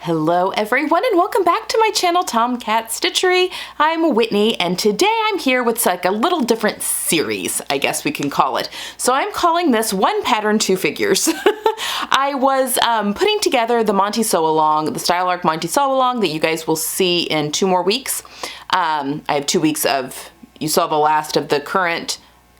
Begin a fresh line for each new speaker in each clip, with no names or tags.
Hello everyone and welcome back to my channel Tomcat Stitchery. I'm Whitney and today I'm here with like a little different series, I guess we can call it. So I'm calling this One Pattern, Two Figures. I was putting together the Monty Sew Along, the Style Arc Monty Sew Along that you guys will see in 2 more weeks. I have 2 weeks of, you saw the last of the current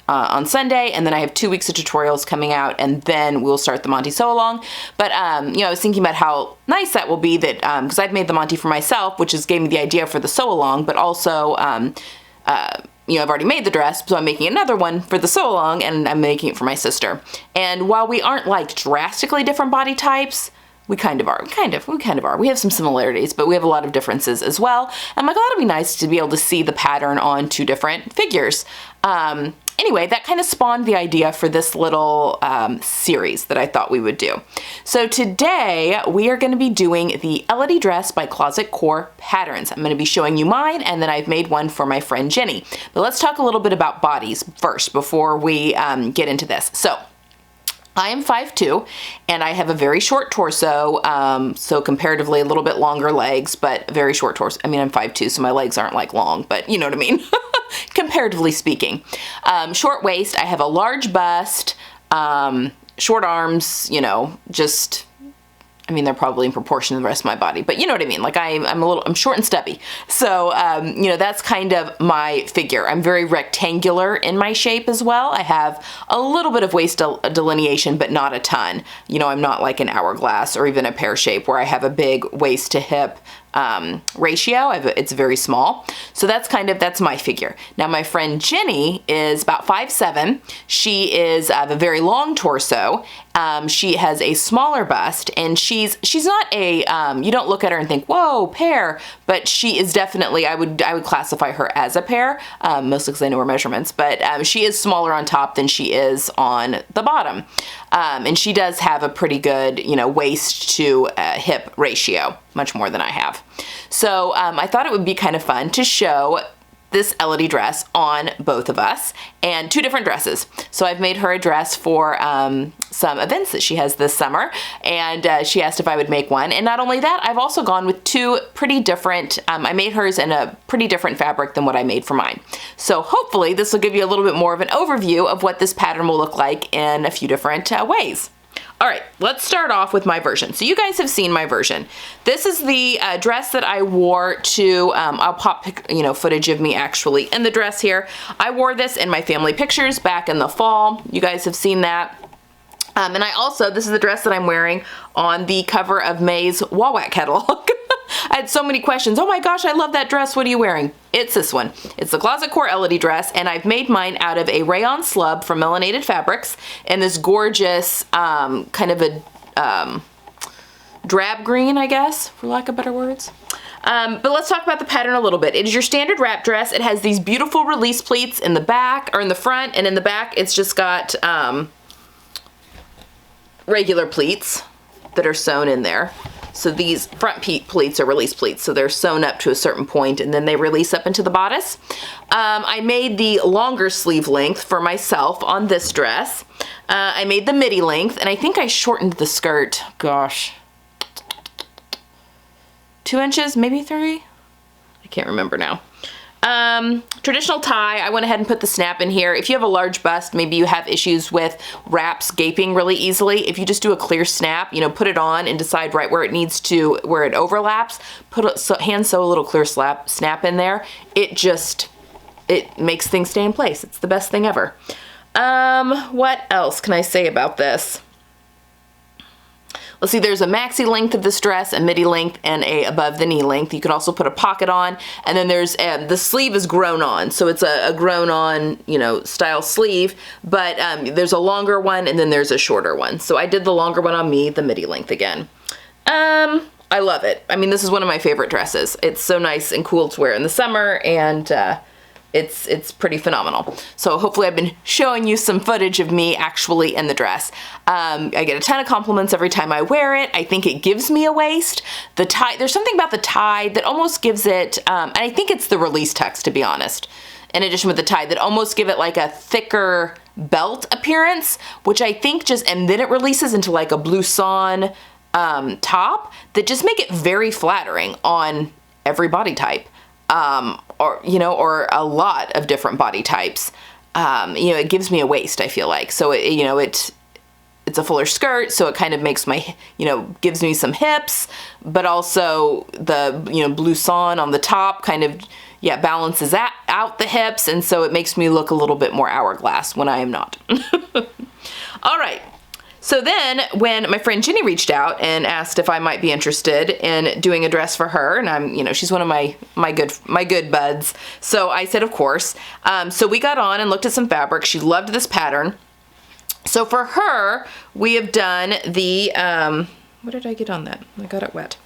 on Sunday, and then I have 2 weeks of tutorials coming out, and then we'll start the Monty Sew Along. But you know, I was thinking about how nice that will be that because I've made the Monty for myself, which is gave me the idea for the sew along, but also you know, I've already made the dress, so I'm making another one for the sew along, and I'm making it for my sister. And while we aren't like drastically different body types, we kind of are. We kind of are. We have some similarities, but we have a lot of differences as well. I'm like, oh, that'll be nice to be able to see the pattern on 2 different figures. Anyway, that kind of spawned the idea for this little series that I thought we would do. So today we are going to be doing the Elodie dress by Closet Core Patterns. I'm going to be showing you mine, and then I've made one for my friend Jenny. But let's talk a little bit about bodies first before we get into this. So I am 5'2", and I have a very short torso, so comparatively a little bit longer legs, but very short torso. I mean, I'm 5'2", so my legs aren't like long, but you know what I mean, comparatively speaking. Short waist, I have a large bust, short arms, you know, just, I mean, they're probably in proportion to the rest of my body, but you know what I mean? Like I'm short and stubby. So, you know, that's kind of my figure. I'm very rectangular in my shape as well. I have a little bit of waist delineation, but not a ton. You know, I'm not like an hourglass or even a pear shape where I have a big waist to hip ratio. It's very small. So that's my figure. Now my friend Jenny is about 5'7". She is a very long torso. She has a smaller bust, and she's not a, you don't look at her and think, whoa, pear, but she is definitely, I would classify her as a pear, mostly because I know her measurements, but she is smaller on top than she is on the bottom. And she does have a pretty good, you know, waist to hip ratio, much more than I have. So I thought it would be kind of fun to show this Elodie dress on both of us, and 2 different dresses. So I've made her a dress for some events that she has this summer, and she asked if I would make one. And not only that, I've also gone with 2 pretty different, I made hers in a pretty different fabric than what I made for mine. So hopefully this will give you a little bit more of an overview of what this pattern will look like in a few different ways. All right, let's start off with my version. So you guys have seen my version. This is the dress that I wore to, I'll pop, you know, footage of me actually in the dress here. I wore this in my family pictures back in the fall. You guys have seen that. And I also, this is the dress that I'm wearing on the cover of May's Wawak catalog. I had so many questions. Oh my gosh, I love that dress. What are you wearing? It's this one. It's the Closet Core Elodie dress, and I've made mine out of a rayon slub from Melanated Fabrics and this gorgeous kind of a drab green, I guess, for lack of better words. But let's talk about the pattern a little bit. It is your standard wrap dress. It has these beautiful release pleats in the back, or in the front, and in the back it's just got regular pleats that are sewn in there. So these front pleats are release pleats, so they're sewn up to a certain point and then they release up into the bodice. I made the longer sleeve length for myself on this dress. I made the midi length, and I think I shortened the skirt, gosh, 2 inches, maybe 3? I can't remember now. Traditional tie, I went ahead and put the snap in here. If you have a large bust, maybe you have issues with wraps gaping really easily. If you just do a clear snap, you know, put it on and decide right where it needs to, where it overlaps, hand sew a little clear snap in there. It makes things stay in place. It's the best thing ever. What else can I say about this? Let's see, there's a maxi length of this dress, a midi length, and a above the knee length. You can also put a pocket on, and then there's, the sleeve is grown on, so it's a grown on, you know, style sleeve, but there's a longer one, and then there's a shorter one. So I did the longer one on me, the midi length again. I love it. I mean, this is one of my favorite dresses. It's so nice and cool to wear in the summer, and it's pretty phenomenal. So hopefully I've been showing you some footage of me actually in the dress. I get a ton of compliments every time I wear it. I think it gives me a waist. The tie, there's something about the tie that almost gives it, and I think it's the release tucks, to be honest, in addition with the tie, that almost give it like a thicker belt appearance, which I think just, and then it releases into like a blouson top that just make it very flattering on every body type, or, you know, or a lot of different body types. You know, it gives me a waist, I feel like. So, it, you know, it's a fuller skirt, so it kind of makes my, you know, gives me some hips, but also the, you know, blouson on the top kind of, yeah, balances out the hips, and so it makes me look a little bit more hourglass when I am not. All right. So then when my friend Jenny reached out and asked if I might be interested in doing a dress for her, and I'm, you know, she's one of my good buds, so I said of course. So we got on and looked at some fabric. She loved this pattern. So for her, we have done the, what did I get on that? I got it wet.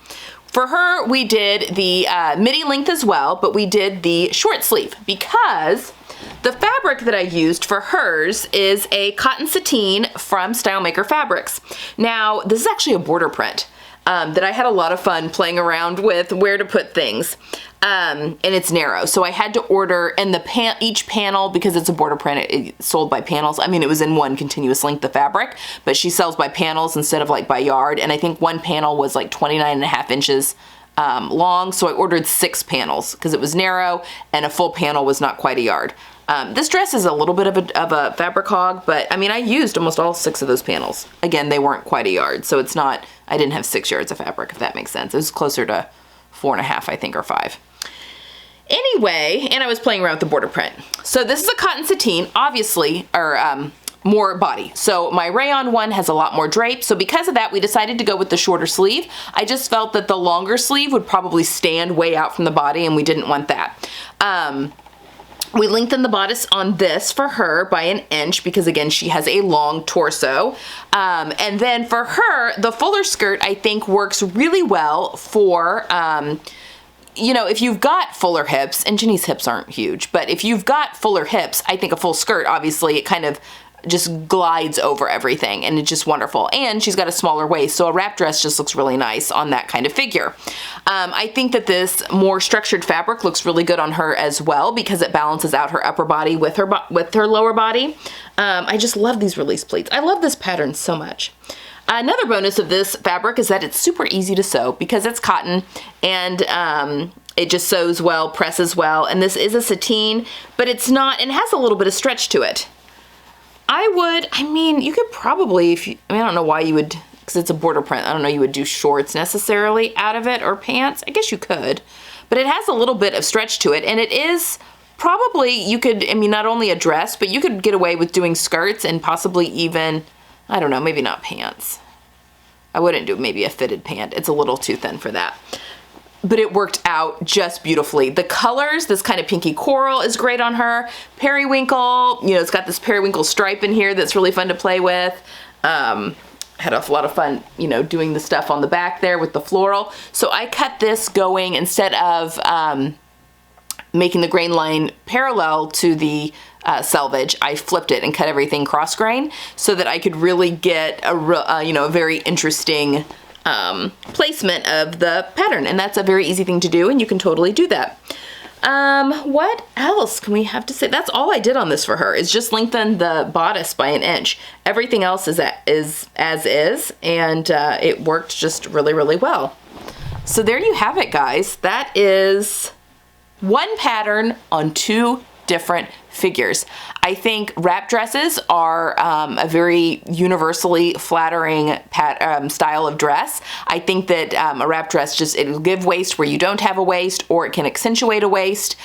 For her, we did the midi length as well, but we did the short sleeve because the fabric that I used for hers is a cotton sateen from StyleMaker Fabrics. Now, this is actually a border print that I had a lot of fun playing around with where to put things. And it's narrow, so I had to order, and each panel, because it's a border print, it's sold by panels. I mean, it was in one continuous length of fabric, but she sells by panels instead of like by yard, and I think one panel was like 29.5 inches long, so I ordered 6 panels because it was narrow, and a full panel was not quite a yard. This dress is a little bit of a fabric hog, but I mean, I used almost all 6 of those panels. Again, they weren't quite a yard, so it's not, I didn't have 6 yards of fabric, if that makes sense. It was closer to 4.5, I think, or 5. Anyway, and I was playing around with the border print. So this is a cotton sateen, obviously, or more body. So my rayon one has a lot more drape. So because of that, we decided to go with the shorter sleeve. I just felt that the longer sleeve would probably stand way out from the body, and we didn't want that. We lengthened the bodice on this for her by 1 inch because, again, she has a long torso. And then for her, the fuller skirt, I think, works really well for, you know, if you've got fuller hips, and Jenny's hips aren't huge, but if you've got fuller hips, I think a full skirt, obviously, it kind of just glides over everything, and it's just wonderful. And she's got a smaller waist, so a wrap dress just looks really nice on that kind of figure. I think that this more structured fabric looks really good on her as well because it balances out her upper body with her lower body. I just love these release pleats. I love this pattern so much. Another bonus of this fabric is that it's super easy to sew because it's cotton, and it just sews well, presses well, and this is a sateen, but it's not, and it has a little bit of stretch to it. I mean, you could probably, I don't know why you would, because it's a border print, I don't know you would do shorts necessarily out of it, or pants. I guess you could, but it has a little bit of stretch to it, and it is probably, you could, I mean, not only a dress, but you could get away with doing skirts and possibly even, I don't know, maybe not pants. I wouldn't do maybe a fitted pant. It's a little too thin for that. But it worked out just beautifully. The colors, this kind of pinky coral is great on her. Periwinkle, you know, it's got this periwinkle stripe in here that's really fun to play with. Had a lot of fun, you know, doing the stuff on the back there with the floral. So I cut this going, instead of making the grain line parallel to the selvage, I flipped it and cut everything cross grain so that I could really get a you know, a very interesting placement of the pattern, and that's a very easy thing to do, and you can totally do that. What else can we have to say? That's all I did on this for her, is just lengthen the bodice by 1 inch. Everything else is as is, and it worked just really, really well. So there you have it, guys. That is one pattern on 2 different figures. I think wrap dresses are a very universally flattering style of dress. I think that a wrap dress it'll give waist where you don't have a waist, or it can accentuate a waist.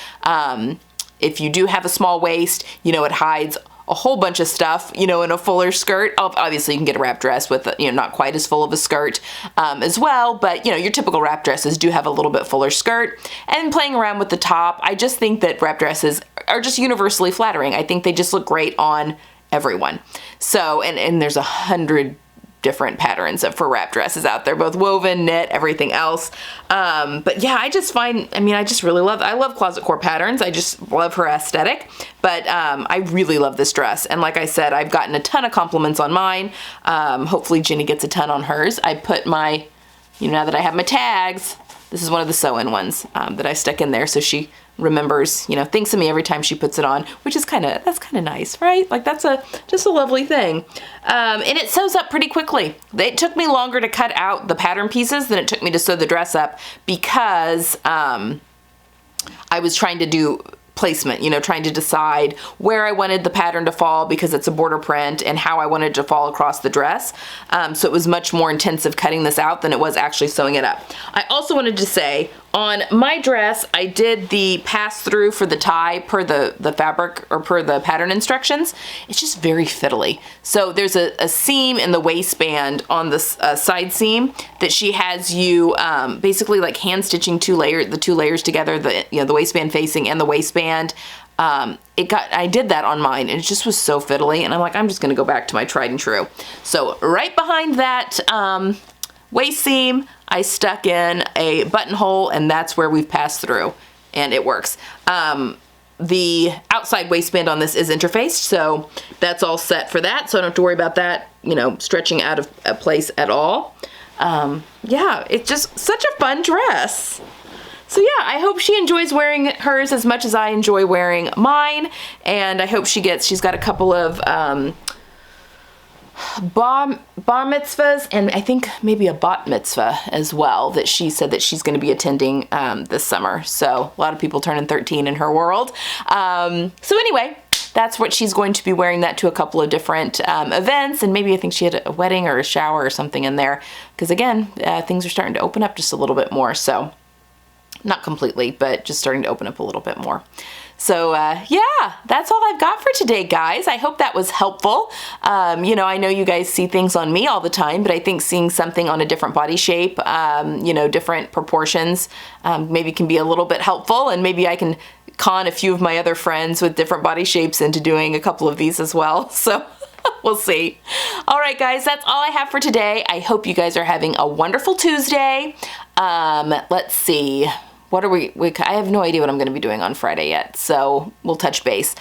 If you do have a small waist, you know, it hides a whole bunch of stuff, you know, in a fuller skirt. Obviously, you can get a wrap dress with, you know, not quite as full of a skirt as well, but, you know, your typical wrap dresses do have a little bit fuller skirt. And playing around with the top, I just think that wrap dresses are just universally flattering. I think they just look great on everyone. So, and there's 100 different patterns for wrap dresses out there, both woven, knit, everything else. But yeah, I just really love, I love closet core patterns. I just love her aesthetic, but I really love this dress. And like I said, I've gotten a ton of compliments on mine. Hopefully Jenny gets a ton on hers. I put my, you know, now that I have my tags, this is one of the sew-in ones that I stuck in there, so she remembers, you know, thinks of me every time she puts it on, which is that's kind of nice, right? Like that's just a lovely thing. And it sews up pretty quickly. It took me longer to cut out the pattern pieces than it took me to sew the dress up because I was trying to do placement, you know, trying to decide where I wanted the pattern to fall because it's a border print and how I wanted it to fall across the dress. So it was much more intensive cutting this out than it was actually sewing it up. I also wanted to say on my dress, I did the pass through for the tie per the fabric or per the pattern instructions. It's just very fiddly. So there's a seam in the waistband on the side seam that she has you basically like hand stitching the two layers together, the waistband facing and the waistband. I did that on mine and it just was so fiddly, and I'm like, I'm just gonna go back to my tried and true. So right behind that waist seam, I stuck in a buttonhole, and that's where we've passed through, and it works. The outside waistband on this is interfaced, so that's all set for that, so I don't have to worry about that, you know, stretching out of place at all. Yeah, it's just such a fun dress. So yeah, I hope she enjoys wearing hers as much as I enjoy wearing mine, and I hope she's got a couple of bar mitzvahs, and I think maybe a bat mitzvah as well that she said that she's going to be attending this summer. So a lot of people turning 13 in her world. So anyway, that's what she's going to be wearing that to a couple of different events, and maybe I think she had a wedding or a shower or something in there, because again, things are starting to open up just a little bit more. So not completely, but just starting to open up a little bit more. So yeah, that's all I've got for today, guys. I hope that was helpful. You know, I know you guys see things on me all the time, but I think seeing something on a different body shape, you know, different proportions, maybe can be a little bit helpful, and maybe I can con a few of my other friends with different body shapes into doing a couple of these as well. So we'll see. All right, guys, that's all I have for today. I hope you guys are having a wonderful Tuesday. Let's see. I have no idea what I'm going to be doing on Friday yet, so we'll touch base.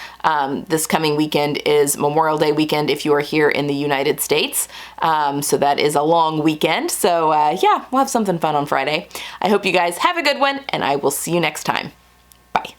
This coming weekend is Memorial Day weekend if you are here in the United States. So that is a long weekend. So yeah, we'll have something fun on Friday. I hope you guys have a good one, and I will see you next time. Bye.